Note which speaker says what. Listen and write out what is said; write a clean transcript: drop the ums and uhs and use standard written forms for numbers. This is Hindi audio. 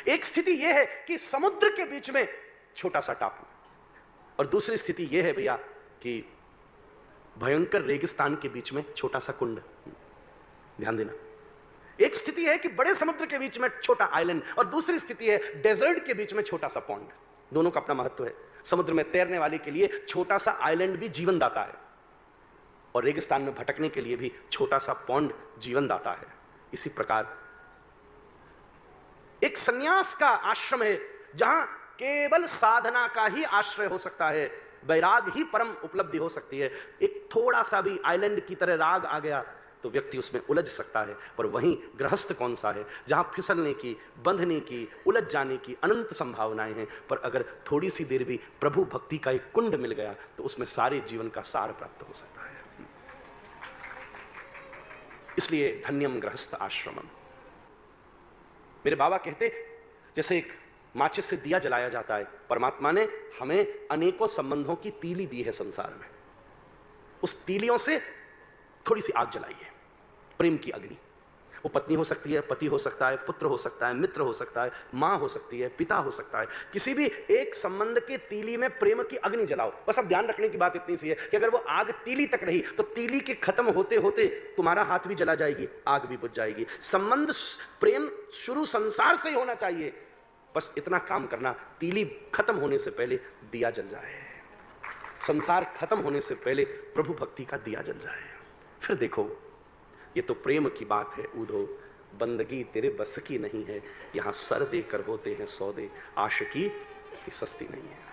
Speaker 1: एक स्थिति यह है कि समुद्र के बीच में छोटा सा टापू, और दूसरी स्थिति यह है भैया कि भयंकर रेगिस्तान के बीच में छोटा सा कुंड। ध्यान देना, एक स्थिति है कि बड़े समुद्र के बीच में छोटा आइलैंड, और दूसरी स्थिति है डेजर्ट के बीच में छोटा सा पॉन्ड। दोनों का अपना महत्व है। समुद्र में तैरने वाले के लिए छोटा सा आइलैंड भी जीवन दाता है, और रेगिस्तान में भटकने के लिए भी छोटा सा पॉन्ड जीवन दाता है। इसी प्रकार एक सन्यास का आश्रम है जहां केवल साधना का ही आश्रय हो सकता है, वैराग ही परम उपलब्धि हो सकती है। एक थोड़ा सा भी आइलैंड की तरह राग आ गया तो व्यक्ति उसमें उलझ सकता है। पर वहीं गृहस्थ कौन सा है जहां फिसलने की, बंधने की, उलझ जाने की अनंत संभावनाएं हैं, पर अगर थोड़ी सी देर भी प्रभु भक्ति का एक कुंड मिल गया तो उसमें सारे जीवन का सार प्राप्त हो सकता है। इसलिए धन्यम गृहस्थ आश्रमम। मेरे बाबा कहते, जैसे एक माचिस से दिया जलाया जाता है, परमात्मा ने हमें अनेकों संबंधों की तीली दी है संसार में। उस तीलियों से थोड़ी सी आग जलाई है, प्रेम की अग्नि। वो पत्नी हो सकती है, पति हो सकता है, पुत्र हो सकता है, मित्र हो सकता है, माँ हो सकती है, पिता हो सकता है। किसी भी एक संबंध के तीली में प्रेम की अग्नि जलाओ। बस अब ध्यान रखने की बात इतनी सी है कि अगर वो आग तीली तक रही तो तीली के खत्म होते होते तुम्हारा हाथ भी जला जाएगी, आग भी बुझ जाएगी। संबंध, प्रेम शुरू संसार से ही होना चाहिए। बस इतना काम करना, तीली खत्म होने से पहले दिया जल जाए, संसार खत्म होने से पहले प्रभु भक्ति का दिया जल जाए। फिर देखो, ये तो प्रेम की बात है उधो, बंदगी तेरे बस की नहीं है। यहाँ सर देकर होते हैं सौदे, आशिकी सस्ती नहीं है।